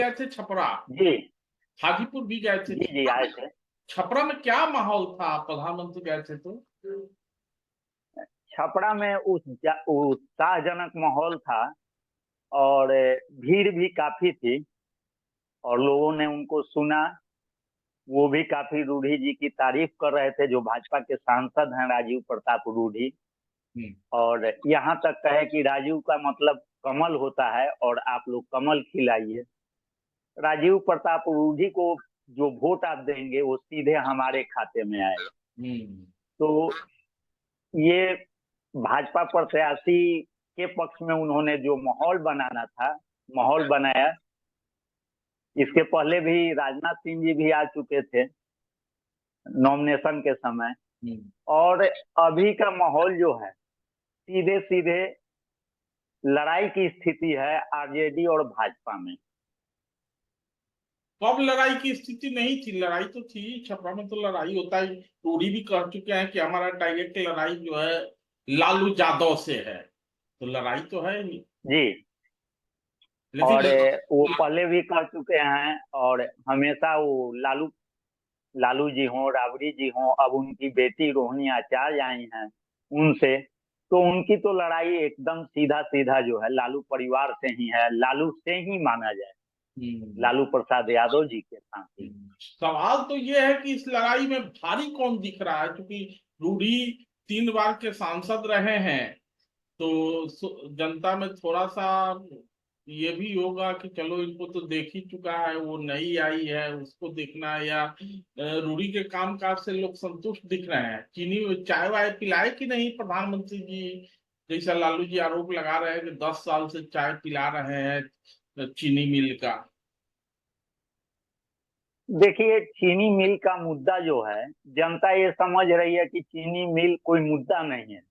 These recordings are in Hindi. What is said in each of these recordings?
गए थे छपरा, जी हाजीपुर भी गए थे। जी जी आए थे। छपरा में क्या माहौल था, प्रधानमंत्री गए थे तो? छपरा में उत्साहजनक माहौल था और भीड़ भी काफी थी और लोगों ने उनको सुना। वो भी काफी रूढ़ी जी की तारीफ कर रहे थे, जो भाजपा के सांसद हैं राजीव प्रताप रूढ़ी। हम्म। और यहाँ तक कहे कि राजीव का मतलब कमल होता है और आप लोग कमल खिलाइए। राजीव प्रताप रूढ़ी को जो वोट आप देंगे वो सीधे हमारे खाते में आएगा। हम्म। तो ये भाजपा प्रत्याशी के पक्ष में उन्होंने जो माहौल बनाना था, माहौल बनाया। इसके पहले भी राजनाथ सिंह जी भी आ चुके थे नॉमिनेशन के समय। हम्म। और अभी का माहौल जो है, सीधे सीधे लड़ाई की स्थिति है आरजेडी और भाजपा में। तो अब लड़ाई की स्थिति नहीं थी, लड़ाई तो थी। छपरा में तो लड़ाई होता ही, टोरी भी कह चुके हैं कि हमारा डायरेक्ट लड़ाई जो है लालू यादव से है, तो लड़ाई तो है नहीं। जी। लेकिन और वो पहले भी कर चुके हैं और हमेशा वो लालू लालू जी हों, राबड़ी जी हों, अब उनकी बेटी रोहिणी आचार्य आई हैं उनसे, तो उनकी तो लड़ाई एकदम सीधा सीधा जो है लालू परिवार से ही है, लालू से ही माना जाए, हम्म, लालू प्रसाद यादव जी के साथ ही। सवाल तो ये है कि इस लड़ाई में भारी कौन दिख रहा है, क्योंकि रूढ़ी 3 बार के सांसद रहे हैं, तो जनता में थोड़ा सा ये भी होगा कि चलो इनको तो देख ही चुका है, वो नई आई है उसको देखना है, या रूढ़ी के कामकाज से लोग संतुष्ट दिख रहे हैं। चीनी चाय वाय पिलाए कि नहीं प्रधानमंत्री जी? जैसा लालू जी आरोप लगा रहे हैं कि 10 साल से चाय पिला रहे हैं चीनी मिल का। देखिए, चीनी मिल का मुद्दा जो है, जनता ये समझ रही है कि चीनी मिल कोई मुद्दा नहीं है।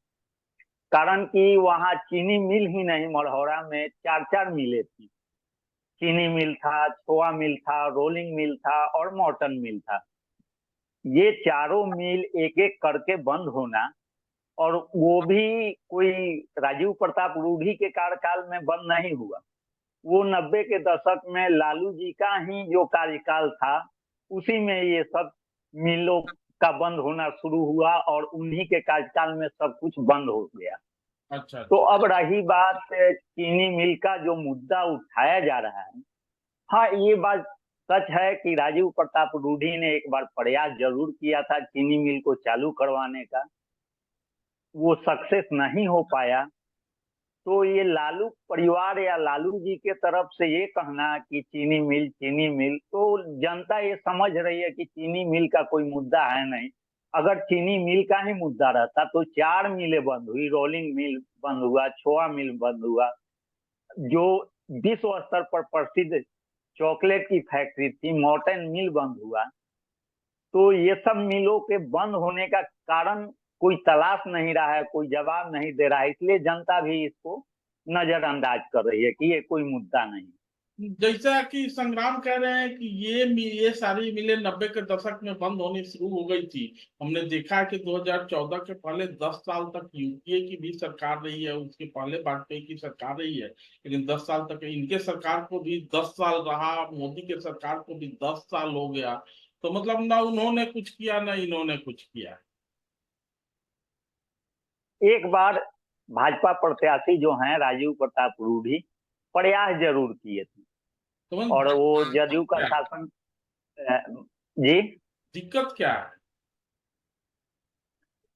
कारण कि वहाँ चीनी मिल ही नहीं, मढ़ौरा में चार चार मिलें थी। चीनी मिल था, छोआ मिल था, रोलिंग मिल था और मॉर्टन मिल था। ये चारों मिल एक एक करके बंद होना, और वो भी कोई राजीव प्रताप रूढ़ी के कार्यकाल में बंद नहीं हुआ। वो 90 के दशक में लालू जी का ही जो कार्यकाल था, उसी में ये सब मिलों का बंद होना शुरू हुआ और उन्हीं के कार्यकाल में सब कुछ बंद हो गया। अच्छा तो अच्छा। अब रही बात चीनी मिल का जो मुद्दा उठाया जा रहा है, हाँ ये बात सच है कि राजीव प्रताप रूढ़ी ने एक बार प्रयास जरूर किया था चीनी मिल को चालू करवाने का, वो सक्सेस नहीं हो पाया। तो ये लालू परिवार या लालू जी के तरफ से ये कहना कि चीनी मिल, तो जनता ये समझ रही है कि चीनी मिल का कोई मुद्दा है नहीं। अगर चीनी मिल का ही मुद्दा रहता तो चार मिलें बंद हुई, रोलिंग मिल बंद हुआ, छोआ मिल बंद हुआ, जो विश्व स्तर पर प्रसिद्ध चॉकलेट की फैक्ट्री थी मॉर्टन मिल बंद हुआ। तो ये सब मिलों के बंद होने का कारण कोई तलाश नहीं रहा है, कोई जवाब नहीं दे रहा है, इसलिए जनता भी इसको नजरअंदाज कर रही है कि ये कोई मुद्दा नहीं। जैसा कि संग्राम कह रहे हैं कि ये सारी मिलें 90 के दशक में बंद होनी शुरू हो गई थी। हमने देखा है कि 2014 के पहले 10 साल तक यूपीए की भी सरकार रही है, उसके पहले वाजपेयी की सरकार रही है, लेकिन 10 साल तक इनके सरकार को भी 10 साल रहा, मोदी के सरकार को भी 10 साल हो गया। तो मतलब ना उन्होंने कुछ किया ना इन्होंने कुछ किया। एक बार भाजपा प्रत्याशी जो हैं राजीव प्रताप रूढ़ी प्रयास जरूर किए थे तो और वो दिक्कत जदयू का क्या है? शासन अ, जी। दिक्कत क्या है?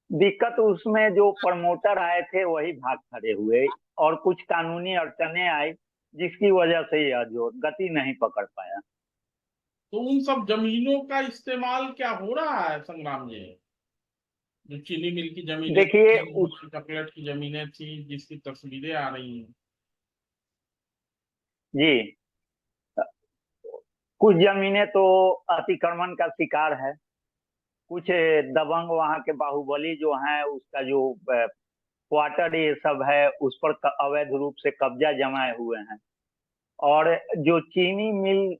दिक्कत उसमें जो प्रमोटर आए थे वही भाग खड़े हुए और कुछ कानूनी अड़चने आई, जिसकी वजह से यह जो गति नहीं पकड़ पाया। तो उन सब जमीनों का इस्तेमाल क्या हो रहा है संग्राम जी? जो चीनी मिल की जमीनें देखिए थी, चॉकलेट की जमीनें थी, जिसकी तस्वीरें आ रही हैं। जी, कुछ जमीनें तो अतिक्रमण का शिकार है। कुछ दबंग वहां के बाहुबली जो हैं, उसका जो क्वार्टर ये सब है उस पर अवैध रूप से कब्जा जमाए हुए हैं। और जो चीनी मिल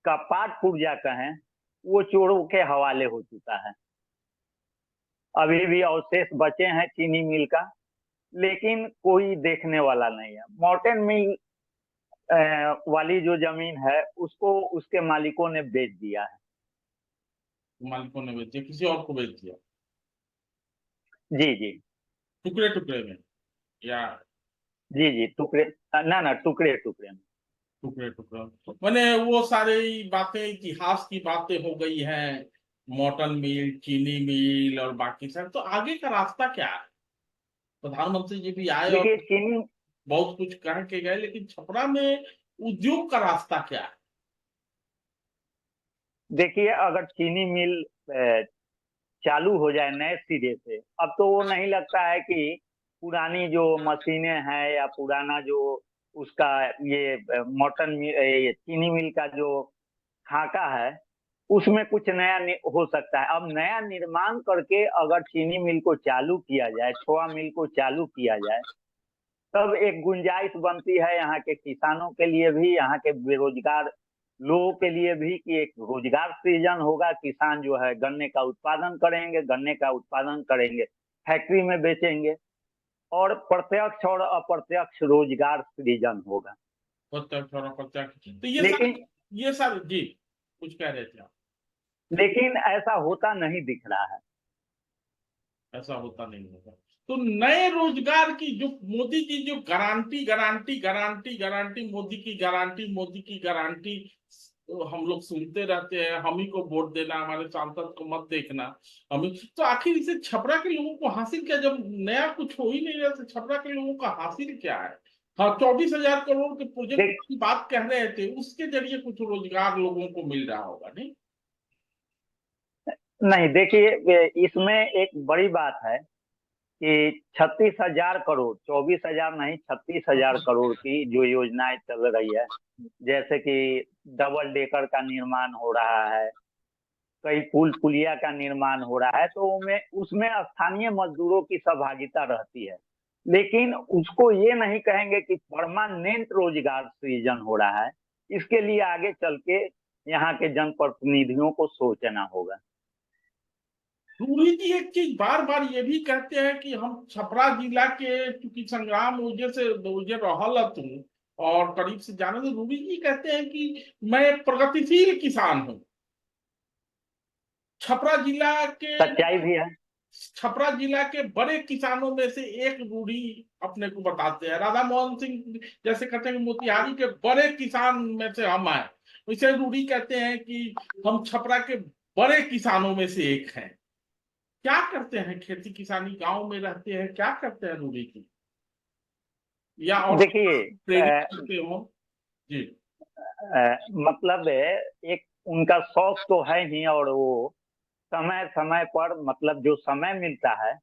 का पाट पुर्जा कहें, वो चोरों के हवाले हो चुका है। अभी भी अवशेष बचे हैं चीनी मिल का, लेकिन कोई देखने वाला नहीं है। मॉर्टेन मिल वाली जो जमीन है उसको उसके मालिकों ने बेच दिया है। मालिकों ने बेच दिया, किसी और को बेच दिया, जी जी। टुकड़े टुकड़े में, या जी जी टुकड़े, ना ना टुकड़े टुकड़े में। टुकड़े टुकड़े मैंने वो सारी बातें, इतिहास की बातें हो गई हैं, मॉटन मिल, चीनी मिल और बाकी सब, तो आगे का रास्ता क्या है? प्रधानमंत्री जी भी आए और देखिए चीनी, बहुत कुछ कह के गए, लेकिन छपरा में उद्योग का रास्ता क्या है? देखिए अगर चीनी मिल चालू हो जाए नए सिरे से, अब तो वो नहीं लगता है कि पुरानी जो मशीनें हैं या पुराना जो उसका ये ये चीनी मिल का जो खाका है उसमें कुछ नया हो सकता है। अब नया निर्माण करके अगर चीनी मिल को चालू किया जाए, खोआ मिल को चालू किया जाए, तब एक गुंजाइश बनती है यहाँ के किसानों के लिए भी, यहाँ के बेरोजगार लोगों के लिए भी, कि एक रोजगार सृजन होगा। किसान जो है गन्ने का उत्पादन करेंगे, गन्ने का उत्पादन करेंगे, फैक्ट्री में बेचेंगे, और प्रत्यक्ष और अप्रत्यक्ष रोजगार सृजन होगा। प्रत्यक्ष और अप्रत्यक्ष, तो लेकिन ये सारे जी कुछ कह रहे थे आप? लेकिन ऐसा होता नहीं दिख रहा है। ऐसा होता नहीं होगा। तो नए रोजगार की जो मोदी जी जो guarantee guarantee guarantee guarantee, Modi की गारंटी, मोदी की गारंटी, तो हम लोग सुनते रहते हैं, हम ही को वोट देना, हमारे सांसद को मत देखना, हम ही तो। आखिर इसे छपरा के लोगों को हासिल क्या, जब नया कुछ हो ही नहीं रहा, तो छपरा के लोगों का हासिल क्या है? हाँ, 24,000 करोड़ के प्रोजेक्ट देख की बात कह रहे थे, उसके जरिए कुछ रोजगार लोगों को मिल रहा होगा नहीं? नहीं, देखिए इसमें एक बड़ी बात है कि 36,000 करोड़, 24,000 नहीं, 36,000 करोड़ की जो योजनाएं चल रही है, जैसे कि डबल डेकर का निर्माण हो रहा है, कई पुल पुलिया का निर्माण हो रहा है, तो उनमें उसमें स्थानीय मजदूरों की सहभागिता रहती है। लेकिन उसको ये नहीं कहेंगे कि परमानेंट रोजगार सृजन हो रहा है। इसके लिए आगे चल के यहाँ के जनप्रतिनिधियों को सोचना होगा। रूही जी एक चीज बार बार ये भी कहते हैं कि हम छपरा जिला के, चूंकि संग्राम ऊर्जे से ऊर्जे रहल तू और करीब से जाने, तो रूही जी कहते हैं कि मैं प्रगतिशील किसान हूँ। छपरा जिला के सच्चाई भी है। छपरा जिला के बड़े किसानों में से एक रूढ़ी अपने को बताते हैं, राधा मोहन सिंह जैसे कहते हैं कि मोतिहारी के बड़े किसान में से हम आए, वैसे रूढ़ी कहते हैं कि हम छपरा के बड़े किसानों में से एक हैं। क्या करते हैं, खेती किसानी, गांव में रहते हैं, क्या करते हैं रूढ़ी की, या और देखिए प्रेरित करते हो? जी। मतलब एक उनका शौक तो है ही, और वो समय समय पर, मतलब जो समय मिलता है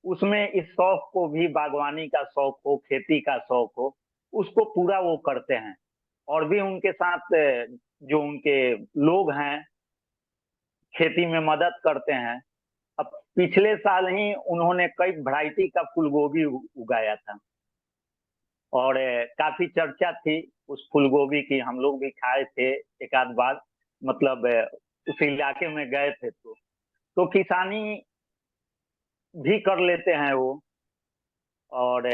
उसमें इस शौक को भी, बागवानी का शौक हो, खेती का शौक हो, उसको पूरा वो करते हैं। और भी उनके साथ जो उनके लोग हैं खेती में मदद करते हैं। अब पिछले साल ही उन्होंने कई वैरायटी का फूलगोभी उगाया था, और काफी चर्चा थी उस फूलगोभी की, हम लोग भी खाए थे एक आध बार, मतलब उस इलाके में गए थे तो किसानी भी कर लेते हैं वो। और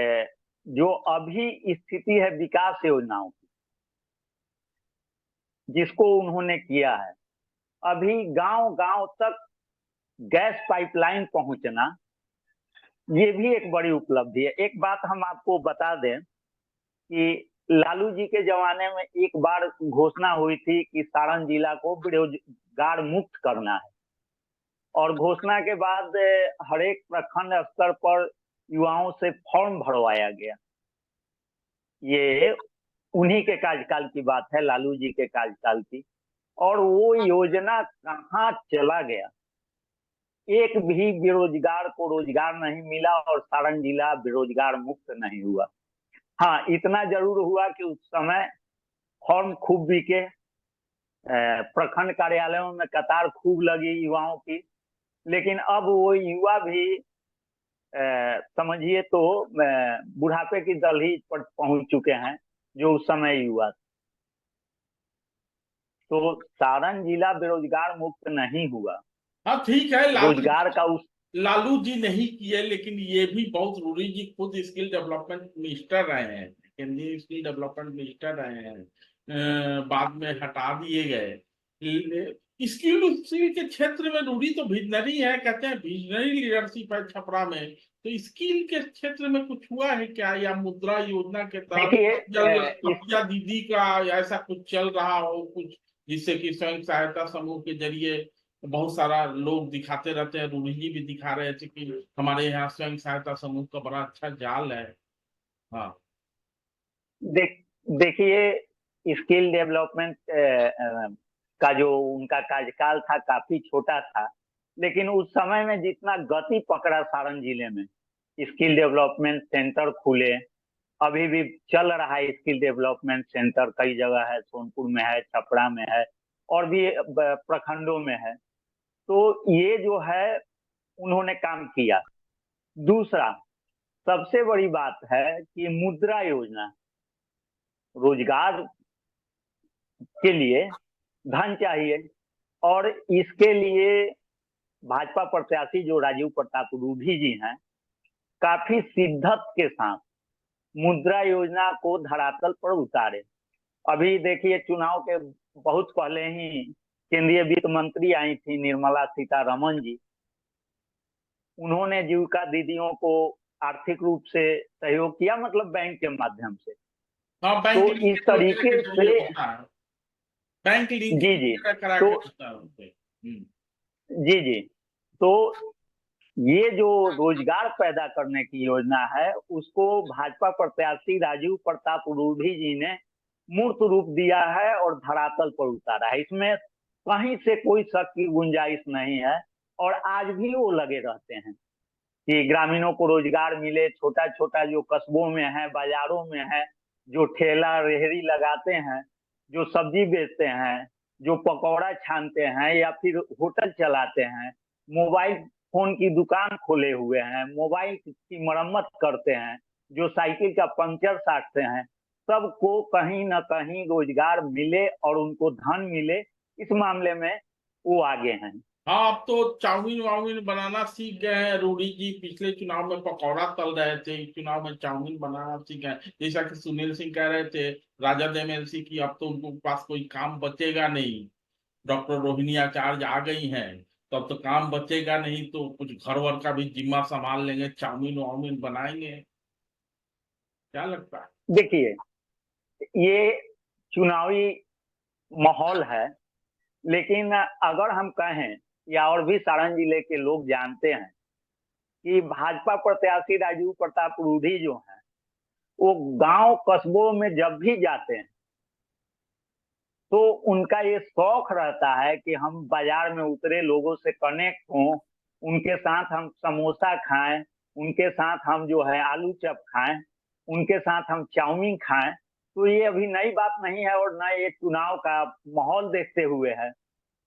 जो अभी स्थिति है विकास योजनाओं की, जिसको उन्होंने किया है, अभी गांव गांव तक गैस पाइपलाइन पहुंचना, ये भी एक बड़ी उपलब्धि है। एक बात हम आपको बता दें कि लालू जी के जमाने में एक बार घोषणा हुई थी कि सारण जिला को बेरोजगार मुक्त करना है, और घोषणा के बाद हर एक प्रखंड स्तर पर युवाओं से फॉर्म भरवाया गया। ये उन्हीं के कार्यकाल की बात है, लालू जी के कार्यकाल की। और वो योजना कहाँ चला गया, एक भी बेरोजगार को रोजगार नहीं मिला, और सारण जिला बेरोजगार मुक्त नहीं हुआ। हाँ, इतना जरूर हुआ कि उस समय फॉर्म खूब बिके, प्रखंड कार्यालयों में कतार खूब लगी युवाओं की। लेकिन अब वो युवा भी समझिए तो बुढ़ापे की दलही पर पहुंच चुके हैं जो उस समय युवा थे। तो सारण जिला बेरोजगार मुक्त नहीं हुआ। हाँ ठीक है, रोजगार का उस लालू जी नहीं किए, लेकिन ये भी बहुत, रूढ़ी जी खुद स्किल डेवलपमेंट मिनिस्टर रहे हैं, केंद्रीय स्किल डेवलपमेंट मिनिस्टर रहे हैं, बाद में हटा दिए गए। स्किल के क्षेत्र में रूढ़ी तो विजनरी है, कहते हैं विजनरी लीडरशिप है छपरा में। तो स्किल के क्षेत्र में कुछ हुआ है क्या, या मुद्रा योजना के तहत देखिए कपिया दीदी का ऐसा कुछ चल रहा हो कुछ, जिससे कि स्वयं सहायता समूह के जरिए बहुत सारा लोग दिखाते रहते हैं, रूढ़ी जी भी दिखा रहे थे कि हमारे यहाँ स्वयं सहायता समूह का बड़ा अच्छा जाल है। हाँ देख देखिए स्किल डेवलपमेंट का जो उनका कार्यकाल था काफी छोटा था, लेकिन उस समय में जितना गति पकड़ा सारण जिले में, स्किल डेवलपमेंट सेंटर खुले, अभी भी चल रहा है स्किल डेवलपमेंट सेंटर, कई जगह है, सोनपुर में है, छपरा में है, और भी प्रखंडों में है। तो ये जो है उन्होंने काम किया। दूसरा सबसे बड़ी बात है कि मुद्रा योजना, रोजगार के लिए धन चाहिए, और इसके लिए भाजपा प्रत्याशी जो राजीव प्रताप रूढ़ी जी हैं, काफी शिद्दत के साथ मुद्रा योजना को धरातल पर उतारे। अभी देखिए चुनाव के बहुत पहले ही केंद्रीय वित्त मंत्री आई थी निर्मला सीतारमण जी, उन्होंने जीविका दीदियों को आर्थिक रूप से सहयोग किया, मतलब बैंक के माध्यम से। हाँ, बैंक तो इस लिंकेज वगैरह तरीके के जरिए से होता है, बैंक जी लिंकेज जी वगैरह करा तो के होता है उनपे। जी तो ये जो रोजगार पैदा करने की योजना है, उसको भाजपा प्रत्याशी राजीव प्रताप रूढ़ी जी ने मूर्त रूप दिया है और धरातल पर उतारा है। इसमें कहीं से कोई शक की गुंजाइश नहीं है, और आज भी वो लगे रहते हैं कि ग्रामीणों को रोजगार मिले। छोटा छोटा जो कस्बों में है, बाजारों में है, जो ठेला रेहड़ी लगाते हैं, जो सब्जी बेचते हैं, जो पकौड़ा छानते हैं या फिर होटल चलाते हैं, मोबाइल फोन की दुकान खोले हुए हैं, मोबाइल की मरम्मत करते हैं, जो साइकिल का पंचर साटते हैं, सबको कहीं ना कहीं रोजगार मिले और उनको धन मिले, इस मामले में वो आगे हैं। हाँ, अब तो चाउमीन वाउमीन बनाना सीख गए हैं रूढ़ी जी। पिछले चुनाव में पकौड़ा तल रहे थे, इस चुनाव में चाउमीन बनाना सीख गए। जैसा कि सुनील सिंह कह रहे थे राजद एमएलसी की, अब तो उनको पास कोई काम बचेगा नहीं। डॉक्टर रोहिणी आचार्य आ गई हैं, तो अब तो काम बचेगा नहीं, तो कुछ घर वर का भी जिम्मा संभाल लेंगे, चाउमीन वाउमीन बनाएंगे। क्या लगता है? देखिए ये चुनावी माहौल है, लेकिन अगर हम कहें, या और भी सारण जिले के लोग जानते हैं कि भाजपा प्रत्याशी राजीव प्रताप रूढ़ी जो है, वो गांव कस्बों में जब भी जाते हैं तो उनका ये शौक रहता है कि हम बाजार में उतरे, लोगों से कनेक्ट हों, उनके साथ हम समोसा खाएं, उनके साथ हम जो है आलू चप खाएं, उनके साथ हम चाउमीन खाएं। तो ये अभी नई बात नहीं है, और न ये चुनाव का माहौल देखते हुए है।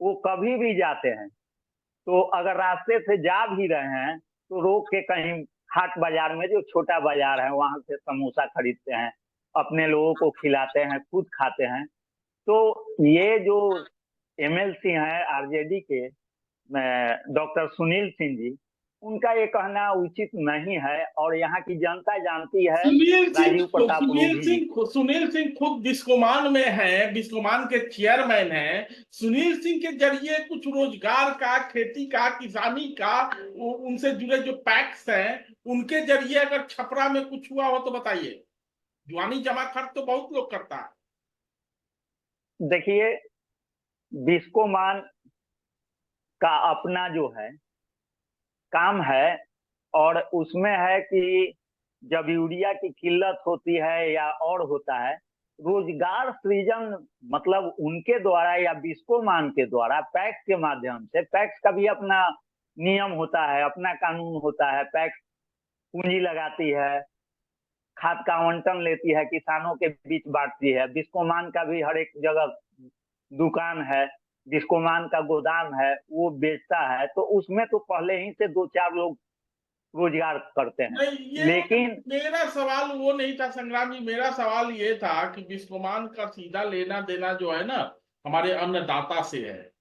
वो कभी भी जाते हैं, तो अगर रास्ते से जा भी रहे हैं तो रोक के कहीं हाट बाजार में, जो छोटा बाजार है, वहां से समोसा खरीदते हैं, अपने लोगों को खिलाते हैं, खुद खाते हैं। तो ये जो एमएलसी हैं आरजेडी के डॉक्टर सुनील सिंह जी, उनका ये कहना उचित नहीं है, और यहाँ की जनता जानती है राजीव प्रताप रूढ़ी जी को। सुनील सिंह खुद बिस्कोमान में है, बिस्कोमान के चेयरमैन हैं। सुनील सिंह के जरिए कुछ रोजगार का, खेती का, किसानी का, उनसे जुड़े जो पैक्स हैं, उनके जरिए अगर छपरा में कुछ हुआ हो तो बताइए। जुआनी जमा खर्च तो बहुत लोग करता है। देखिए बिस्कोमान का अपना जो है काम है, और उसमें है कि जब यूरिया की किल्लत होती है या और होता है, रोजगार सृजन मतलब उनके द्वारा या बिस्कोमान के द्वारा पैक्स के माध्यम से, पैक्स का भी अपना नियम होता है, अपना कानून होता है। पैक्स पूंजी लगाती है, खाद का आवंटन लेती है, किसानों के बीच बांटती है। बिस्कोमान का भी हर एक जगह दुकान है, बिस्कोमान का गोदाम है, वो बेचता है। तो उसमें तो पहले ही से दो चार लोग रोजगार करते हैं। नहीं, ये लेकिन मेरा सवाल वो नहीं था संग्राम जी। मेरा सवाल ये था कि बिस्कोमान का सीधा लेना देना जो है ना, हमारे अन्नदाता से है,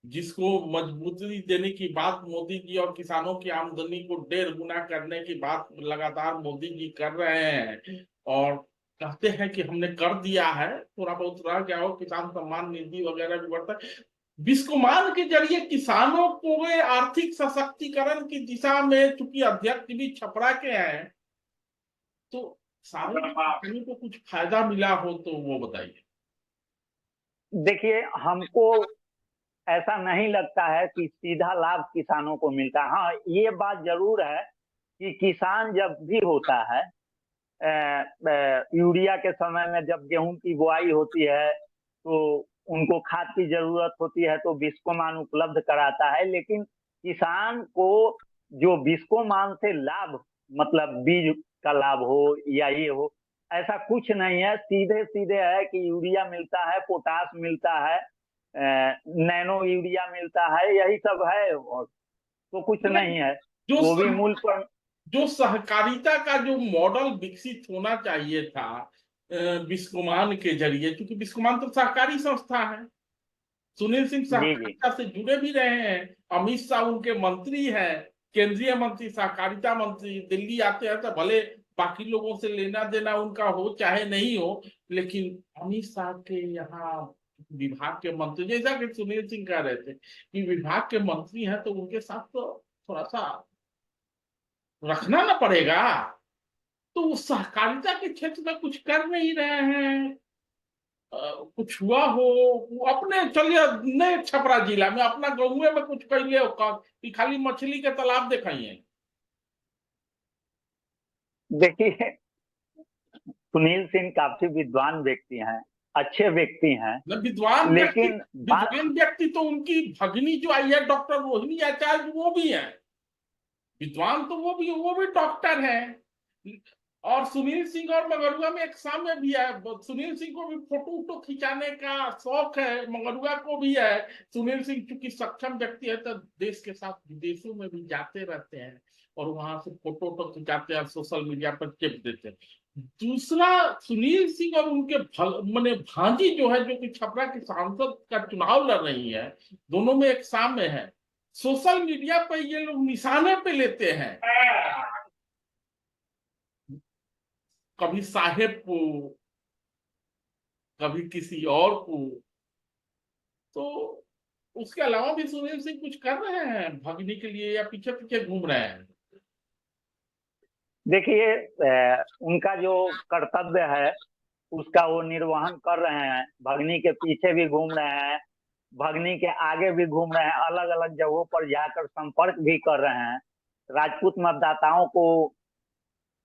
जिसको मजबूती देने की बात मोदी जी और किसानों की आमदनी को 1.5 गुना करने की बात लगातार मोदी जी कर रहे हैं। और कहते हैं कि हमने कर दिया है, थोड़ा बहुत रह गया हो, किसान सम्मान निधि वगैरह भी बढ़ता है। बिस्कोमान के जरिए किसानों को वे आर्थिक सशक्तिकरण की दिशा में, चूंकि अध्यक्ष भी छपरा के हैं, तो सारे किसानों को कुछ फायदा मिला हो तो वो बताइए। देखिए, हमको ऐसा नहीं लगता है कि सीधा लाभ किसानों को मिलता है। हाँ, ये बात जरूर है कि किसान जब भी होता है, यूरिया के समय में जब गेहूं की बुआई होती है तो उनको खाद की जरूरत होती है, तो बिस्कोमान उपलब्ध कराता है। लेकिन किसान को जो बिस्कोमान से लाभ, मतलब बीज का लाभ हो या ये हो, ऐसा कुछ नहीं है। सीधे सीधे है कि यूरिया मिलता है, पोटास मिलता है, नैनो यूरिया मिलता है, यही सब है, और तो कुछ नहीं है। जो वो भी मूल्य पर। जो सहकारिता का जो मॉडल विकसित होना चाहिए था बिस्कोमान के जरिए, क्योंकि बिस्कोमान तो सहकारी संस्था है, सुनील सिंह जी जी। सहकारिता से जुड़े भी रहे हैं, अमित शाह उनके मंत्री हैं, केंद्रीय मंत्री, सहकारिता मंत्री, दिल्ली आते हैं तो भले बाकी लोगों से लेना देना उनका हो चाहे नहीं हो, लेकिन अमित शाह के यहाँ विभाग के मंत्री, जैसा कि सुनील सिंह कह रहे थे कि विभाग के मंत्री हैं, तो उनके साथ तो थोड़ा सा रखना ना पड़ेगा। तो वो सहकारिता के क्षेत्र में कुछ कर नहीं रहे हैं। कुछ हुआ हो वो अपने, चलिए नए छपरा जिला में अपना गाँव में कुछ कैले हो कि खाली मछली के तालाब दिखाइए। देखिए, सुनील सिंह काफी विद्वान व्यक्ति हैं, अच्छे व्यक्ति हैं। न विद्वान व्यक्ति, लेकिन बात, विद्वान व्यक्ति तो उनकी भगिनी जो आई है डॉक्टर रोहिणी आचार्य, वो भी है विद्वान, तो वो भी डॉक्टर है। और सुनील सिंह और मगरुआ में एक साम्य भी है, सुनील सिंह को भी फोटो वोटो खिंचाने का शौक है, मगरुआ को भी है। सुनील सिंह चूंकि सक्षम व्यक्ति है तो देश के साथ विदेशों में भी जाते रहते हैं और वहां से फोटो वोटो खिंचाते हैं, सोशल मीडिया पर टिप देते हैं। दूसरा, सुनील सिंह और उनके माने भांजी जो है, जो कि छपरा की सांसद का चुनाव लड़ रही है, दोनों में एक साम्य है। सोशल मीडिया पर ये लोग निशाने पे लेते हैं, कभी साहेब को, कभी किसी और को। तो उसके अलावा भी सुनील सिंह कुछ कर रहे हैं भगनी के लिए, या पीछे पीछे घूम रहे हैं? देखिए, उनका जो कर्तव्य है उसका वो निर्वहन कर रहे हैं। भगनी के पीछे भी घूम रहे हैं, भगनी के आगे भी घूम रहे हैं, अलग अलग जगहों पर जाकर संपर्क भी कर रहे हैं। राजपूत मतदाताओं को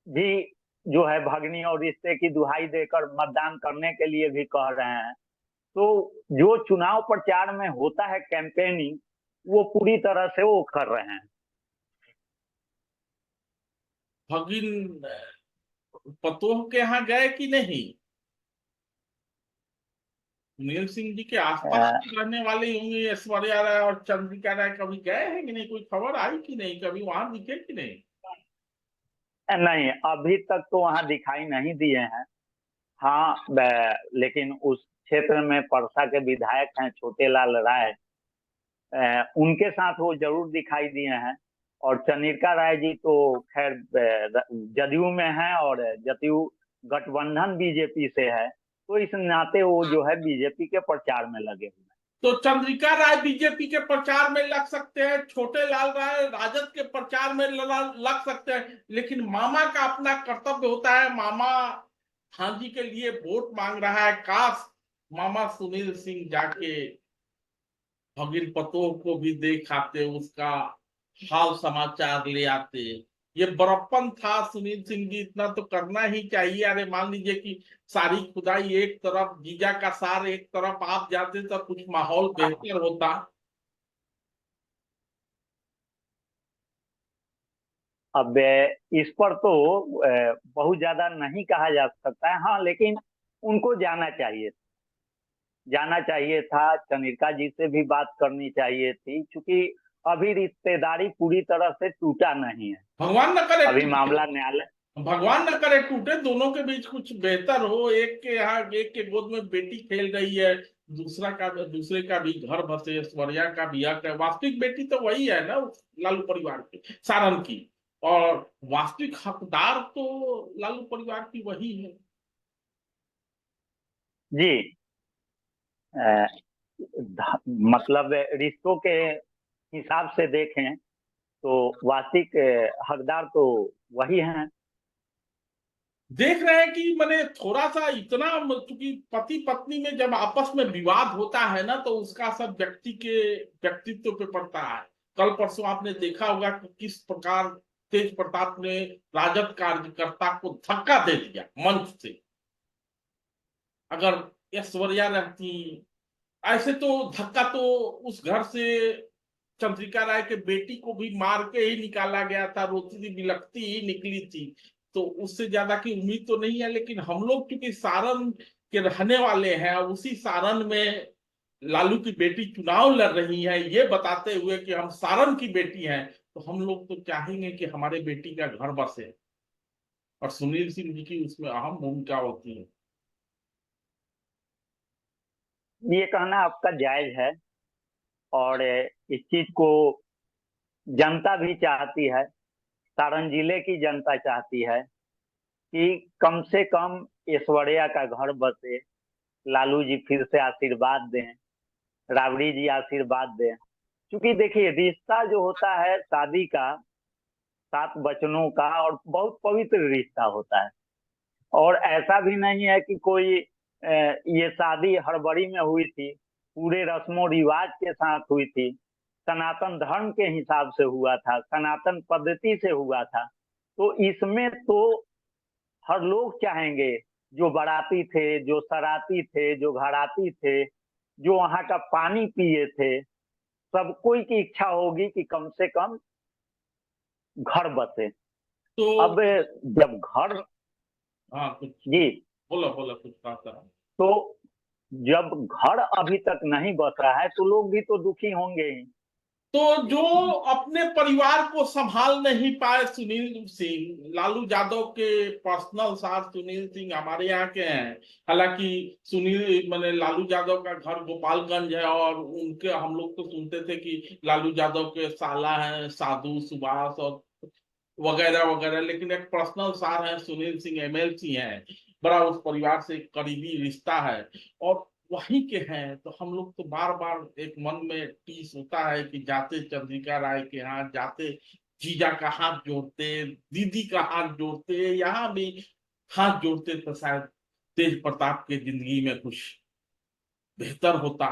भी जो है भगनी और रिश्ते की दुहाई देकर मतदान करने के लिए भी कह रहे हैं। तो जो चुनाव प्रचार में होता है कैंपेनिंग, वो पूरी तरह से वो कर रहे हैं। भगिन पतोह के यहाँ गए कि नहीं? सुनील सिंह जी के आसपास अ, रहने वाले होंगे, ऐश्वर्या राय और चंद्रिका राय, कभी गए हैं कि नहीं? कोई खबर आई कि नहीं? कभी वहां दिखे कि नहीं? नहीं, अभी तक तो वहाँ दिखाई नहीं दिए हैं। हाँ, लेकिन उस क्षेत्र में परसा के विधायक हैं छोटे लाल राय, उनके साथ वो जरूर दिखाई दिए हैं। और चंद्रिका राय जी तो खैर जदयू में हैं, और जदयू गठबंधन बीजेपी से है, तो इस नाते वो जो है बीजेपी के प्रचार में लगे हुए हैं। तो चंद्रिका राय बीजेपी के प्रचार में लग सकते हैं, छोटे लाल राय राजद के प्रचार में लग सकते हैं, लेकिन मामा का अपना कर्तव्य होता है। मामा हाजी के लिए वोट मांग रहा है, काश मामा सुनील सिंह जाके भगिन पतोह को भी देखाते, उसका हाल समाचार ले आते। ये बड़प्पन था सुनील सिंह जी, इतना तो करना ही चाहिए। अरे मान लीजिए कि सारी खुदाई एक तरफ, जीजा का सार एक तरफ, आप जाते तो कुछ माहौल बेहतर होता। अब इस पर तो बहुत ज्यादा नहीं कहा जा सकता है। हाँ, लेकिन उनको जाना चाहिए था, चंद्रिका जी से भी बात करनी चाहिए थी, क्योंकि अभी रिश्तेदारी पूरी तरह से टूटा नहीं है। भगवान न करे अभी टूटे, मामला न्यायालय। भगवान न करे टूटे, दोनों के बीच कुछ बेहतर हो। एक के यहाँ, एक के गोद में बेटी खेल रही है, दूसरे का भी घर बसे, ऐश्वर्या का भी हक है। वास्तविक बेटी तो वही है ना, लालू परिवार की, सारण की। और वास्तविक हकदार तो लालू परिवार की वही है। जी। अ, मतलब रिश्तों के हिसाब से देखें तो वास्तविक हकदार तो वही हैं। देख रहे हैं कि मैंने थोड़ा सा इतना, क्योंकि पति पत्नी में जब आपस में विवाद होता है ना, तो उसका सब व्यक्ति के व्यक्तित्व पे पड़ता है। कल परसों आपने देखा होगा कि किस प्रकार तेज प्रताप ने राजद कार्यकर्ता को धक्का दे दिया मंच से। अगर ऐश्वर्या रहती, ऐसे तो धक्का तो उस घर से चंद्रिका राय के बेटी को भी मार के ही निकाला गया था, रोती थी बिलखती ही निकली थी। तो उससे ज्यादा की उम्मीद तो नहीं है, लेकिन हम लोग क्योंकि सारण के रहने वाले हैं, उसी सारण में लालू की बेटी चुनाव लड़ रही है, ये बताते हुए कि हम सारण की बेटी हैं, तो हम लोग तो चाहेंगे कि हमारे बेटी का घर बसे। और सुनील सिंह जी की उसमें अहम भूमिका होती है। ये कहना आपका जायज है, और इस चीज को जनता भी चाहती है, सारण जिले की जनता चाहती है कि कम से कम ऐश्वर्या का घर बसे, लालू जी फिर से आशीर्वाद दें, राबड़ी जी आशीर्वाद दें। क्योंकि देखिए, रिश्ता जो होता है शादी का, 7 बचनों का, और बहुत पवित्र रिश्ता होता है। और ऐसा भी नहीं है कि कोई ये शादी हड़बड़ी में हुई थी, पूरे रस्मों रिवाज के साथ हुई थी, सनातन धर्म के हिसाब से हुआ था, सनातन पद्धति से हुआ था। तो इसमें तो हर लोग चाहेंगे, जो बाराती थे, जो सराती थे, जो घराती थे, जो वहां का पानी पिए थे, सब कोई की इच्छा होगी कि कम से कम घर बसे। तो अब जब घर, हाँ, कुछ जी, बोलो बोलो, कुछ कहा था। तो जब घर अभी तक नहीं बस रहा है तो लोग भी तो दुखी होंगे ही। तो जो अपने परिवार को संभाल नहीं पाए सुनील सिंह, लालू यादव के पर्सनल साथ सुनील सिंह हमारे यहाँ के हैं। हालांकि सुनील मैंने लालू यादव का घर गोपालगंज है, और उनके हम लोग तो सुनते थे कि लालू यादव के साला हैं साधु सुभाष और वगैरह वगैरह, लेकिन एक पर्सनल सार है सुनील सिंह, एमएलसी हैं, बड़ा उस परिवार से करीबी रिश्ता है, और वहीं के हैं। तो हम लोग तो बार बार एक मन में टीस होता है कि जाते चंद्रिका राय के हाथ जाते, जीजा का हाथ जोड़ते, दीदी का हाथ जोड़ते, यहाँ भी हाथ जोड़ते, तो शायद तेज प्रताप के जिंदगी में कुछ बेहतर होता।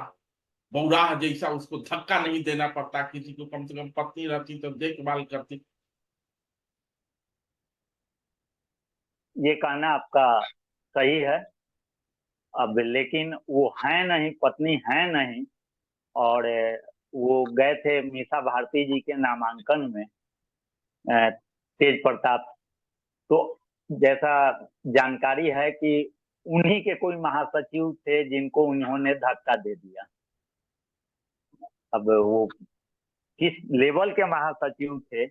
बौराह जैसा उसको धक्का नहीं देना पड़ता, किसी को कम से कम पत्नी रहती तो देखभाल करती। ये कहना आपका सही है। अब लेकिन वो है नहीं, पत्नी है नहीं। और वो गए थे मीसा भारती जी के नामांकन में, तेज प्रताप। तो जैसा जानकारी है कि उन्हीं के कोई महासचिव थे जिनको उन्होंने धक्का दे दिया। अब वो किस लेवल के महासचिव थे,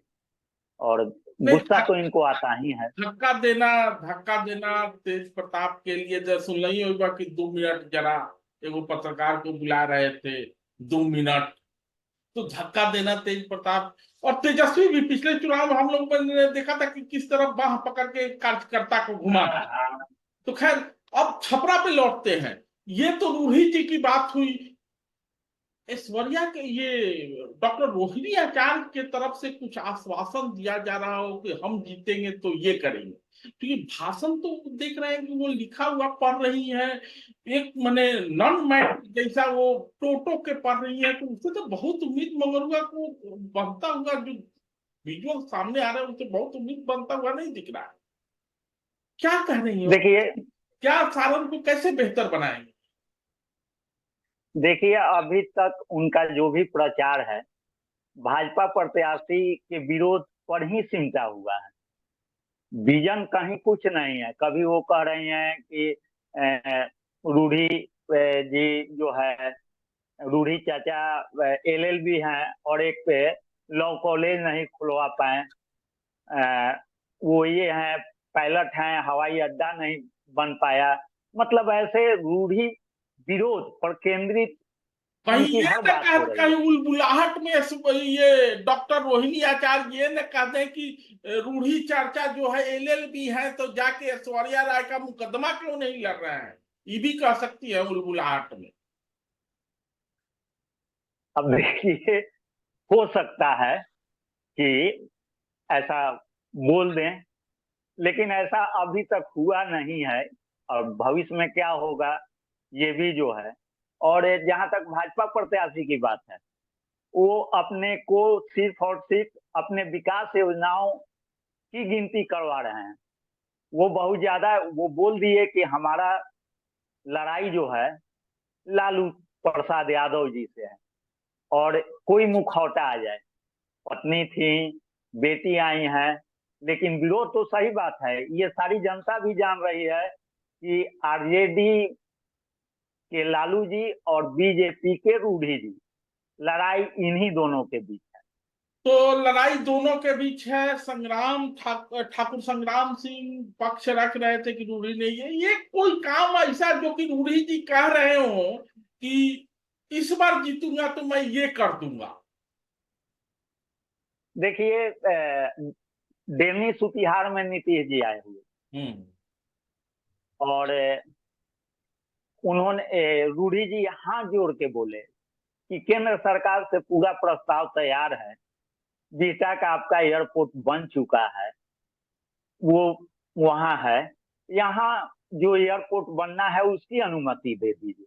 और नहीं, गुस्सा तो इनको आता ही है। धक्का देना, धक्का देना तेज प्रताप के लिए जैसे नहीं होगा कि 2 मिनट जरा, एगो पत्रकार को बुला रहे थे, 2 मिनट, तो धक्का देना तेज प्रताप। और तेजस्वी भी पिछले चुनाव में हम लोग ने देखा था कि किस तरह बाह पकड़ के कार्यकर्ता को घुमा था। तो खैर, अब छपरा पे लौटते हैं। ये तो रूही जी की बात हुई। ऐश्वर्या के ये डॉक्टर रोहिणी आचार्य के तरफ से कुछ आश्वासन दिया जा रहा हो कि हम जीतेंगे तो ये करेंगे, तो ये भाषण तो देख रहे हैं कि वो लिखा हुआ पढ़ रही है, एक माने नॉन मैट जैसा वो टोटो के पढ़ रही है, तो उससे तो बहुत उम्मीद मंगरुआ को बनता हुआ, जो विजुअल सामने आ रहा है उससे बहुत उम्मीद बनता हुआ नहीं दिख रहा है। क्या कह रही हो, देखिए, क्या सारण को कैसे बेहतर बनाएंगे? देखिए अभी तक उनका जो भी प्रचार है, भाजपा प्रत्याशी के विरोध पर ही सिमटा हुआ है। विजन कहीं कुछ नहीं है। कभी वो कह रही हैं कि रूढ़ी जी जो है, रूढ़ी चाचा एलएलबी हैं, और एक पे लॉ कॉलेज नहीं खुलवा पाए। वो ये हैं, पायलट हैं, हवाई अड्डा नहीं बन पाया। मतलब ऐसे रूढ़ी विरोध पर केंद्रित कहीं उनकी ये हर न बात कह, हो रही कहीं है। उलबुलाहट में ये डॉक्टर रोहिणी आचार्य ये न कहते हैं कि रूढ़ी चर्चा जो है एलएलबी है, तो जाके ऐश्वर्या राय का मुकदमा क्यों नहीं लड़ रहे हैं? ये भी कह सकती है बुलबुलाहट में। अब देखिए, हो सकता है कि ऐसा बोल दें, लेकिन ऐसा अभी तक हुआ नहीं है, और भविष्य में क्या होगा ये भी जो है। और जहां तक भाजपा प्रत्याशी की बात है, वो अपने को सिर्फ और सिर्फ अपने विकास योजनाओं की गिनती करवा रहे हैं। वो बहुत ज्यादा वो बोल दिए कि हमारा लड़ाई जो है लालू प्रसाद यादव जी से है, और कोई मुखौटा आ जाए, पत्नी थी, बेटी आई हैं, लेकिन विरोध तो सही बात है, ये सारी जनता भी जान रही है कि आरजेडी के लालू जी और बीजेपी के रूढ़ी जी, लड़ाई इन्हीं दोनों के बीच है। तो लड़ाई दोनों के बीच है। ठाकुर संग्राम सिंह पक्ष रख रहे थे कि रूढ़ी नहीं है। ये कोई काम ऐसा जो कि रूढ़ी जी कह रहे हो कि इस बार जीतूंगा तो मैं ये कर दूंगा। देखिए, डेमनी सुतिहार में नीतीश जी आए हुए, हम्म। और उन्होंने रूढ़ी जी हाथ जोड़ के बोले कि केंद्र सरकार से पूरा प्रस्ताव तैयार है, बिहटा का आपका एयरपोर्ट बन चुका है, वो वहां है, यहाँ जो एयरपोर्ट बनना है उसकी अनुमति दे दीजिए,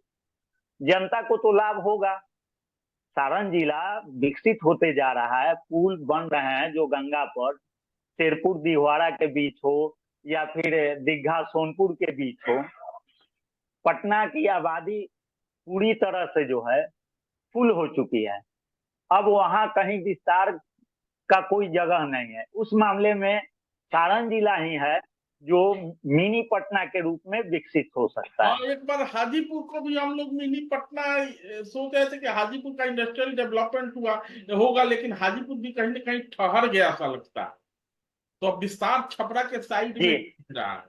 जनता को तो लाभ होगा। सारण जिला विकसित होते जा रहा है, पुल बन रहे हैं जो गंगा पर शेरपुर दिघवाड़ा के बीच हो या फिर दीघा सोनपुर के बीच हो। पटना की आबादी पूरी तरह से जो है फुल हो चुकी है, अब वहां कहीं विस्तार का कोई जगह नहीं है। उस मामले में सारण जिला ही है जो मिनी पटना के रूप में विकसित हो सकता हाँ, है। एक बार हाजीपुर को भी हम लोग मिनी पटना सोच रहे थे कि हाजीपुर का इंडस्ट्रियल डेवलपमेंट हुआ होगा, लेकिन हाजीपुर भी कहीं ना कहीं ठहर गया सा लगता है। तो अब विस्तार छपरा के साइड जी, में दिख रहा है।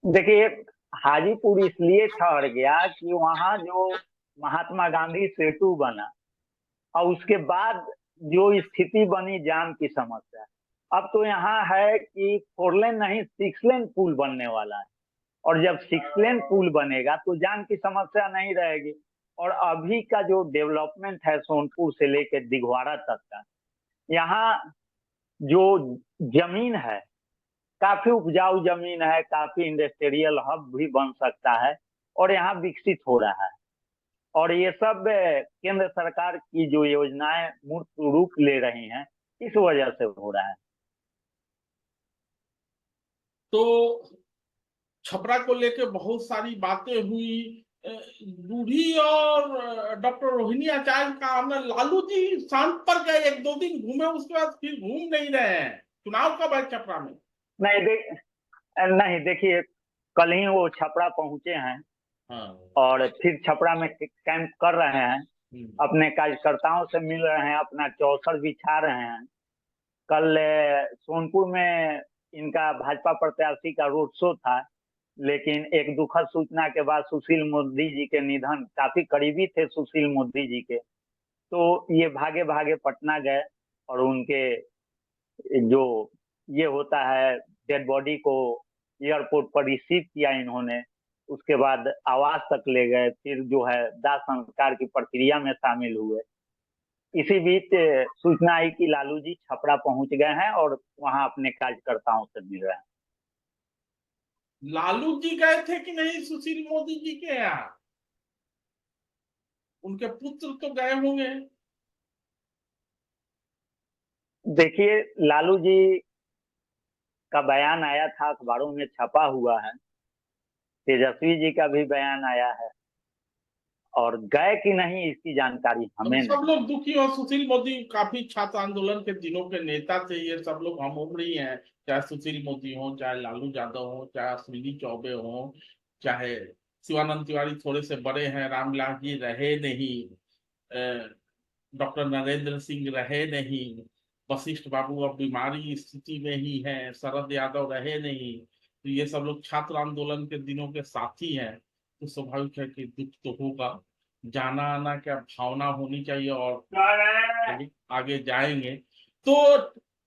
देखिए, हाजीपुर इसलिए ठहर गया कि वहां जो महात्मा गांधी सेतु बना, और उसके बाद जो स्थिति बनी जाम की समस्या, अब तो यहाँ है कि 4 लेन नहीं 6 लेन पुल बनने वाला है, और जब 6 लेन पुल बनेगा तो जाम की समस्या नहीं रहेगी। और अभी का जो डेवलपमेंट है सोनपुर से लेकर दिघवाड़ा तक का, यहाँ जो जमीन है काफी उपजाऊ जमीन है, काफी इंडस्ट्रियल हब भी बन सकता है, और यहाँ विकसित हो रहा है। और ये सब केंद्र सरकार की जो योजनाएं मूर्त रूप ले रही हैं, इस वजह से हो रहा है। तो छपरा को लेके बहुत सारी बातें हुई। रूढ़ी और डॉक्टर रोहिणी आचार्य का आना, लालू जी शांत पर गए, एक दो दिन घूमे, उसके बाद फिर घूम नहीं रहे हैं। चुनाव कब है छपरा में? नहीं नहीं, देखिए, कल ही वो छपरा पहुंचे हैं, हाँ। और फिर छपरा में कैंप कर रहे हैं, हम्म। अपने कार्यकर्ताओं से मिल रहे हैं, अपना चौसर बिछा रहे हैं। कल सोनपुर में इनका भाजपा प्रत्याशी का रोड शो था, लेकिन एक दुखद सूचना के बाद, सुशील मोदी जी के निधन, काफी करीबी थे सुशील मोदी जी के, तो ये भागे भागे पटना गए, और उनके जो ये होता है डेड बॉडी को एयरपोर्ट पर रिसीव किया इन्होंने, उसके बाद आवास तक ले गए, फिर जो है दाह संस्कार की प्रक्रिया में शामिल हुए। इसी बीच सूचना आई कि लालू जी छपरा पहुंच गए हैं और वहां अपने कार्यकर्ताओं से मिल रहे हैं। लालू जी गए थे कि नहीं सुशील मोदी जी के यहाँ? उनके पुत्र तो गए होंगे। देखिए, लालू जी का बयान आया था, अखबारों में छपा हुआ है, तेजस्वी जी का भी बयान आया है, और गए कि नहीं इसकी जानकारी हम हमें सब नहीं। लोग दुखी, और सुशील मोदी काफी छात्र आंदोलन के दिनों के नेता थे। ये सब लोग हम उम्र ही हैं, चाहे सुशील मोदी हो, चाहे लालू यादव हो, चाहे अश्विनी चौबे हो, चाहे शिवानंद तिवारी थोड़े से बड़े हैं, रामविलास जी रहे नहीं, डॉक्टर नरेंद्र सिंह रहे नहीं, वशिष्ठ बाबू अब बीमारी स्थिति में ही हैं, शरद यादव रहे नहीं। तो ये सब लोग छात्र आंदोलन के दिनों के साथी हैं। तो स्वाभाविक है कि दुख तो होगा। जाना आना क्या भावना होनी चाहिए, और आगे आगे जाएंगे। तो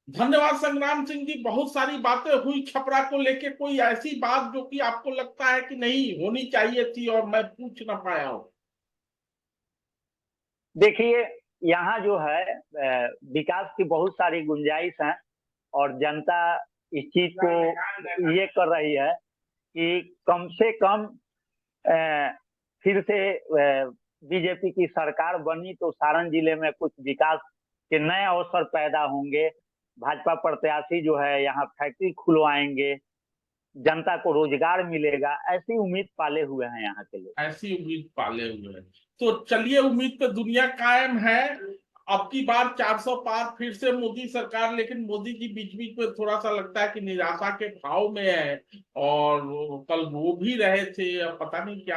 धन्यवाद संग्राम सिंह जी, बहुत सारी बातें हुई छपरा को लेके। कोई ऐसी बात जो कि आपको लगता है कि नहीं होनी चाहिए थी और मैं पूछ ना पाया हूँ? देखिए, यहाँ जो है विकास की बहुत सारी गुंजाइश है, और जनता इस चीज को ये कर रही है कि कम से कम फिर से बीजेपी की सरकार बनी तो सारण जिले में कुछ विकास के नए अवसर पैदा होंगे। भाजपा प्रत्याशी जो है यहाँ फैक्ट्री खुलवाएंगे, जनता को रोजगार मिलेगा, ऐसी उम्मीद पाले हुए हैं यहाँ के लोग। ऐसी उम्मीद पाले हुए हैं। तो चलिए, उम्मीद पे दुनिया कायम है। अब की बार 400 पार फिर से मोदी सरकार, लेकिन मोदी जी बीच बीच में थोड़ा सा लगता है कि निराशा के भाव में है। और कल वो भी रहे थे, अब पता नहीं क्या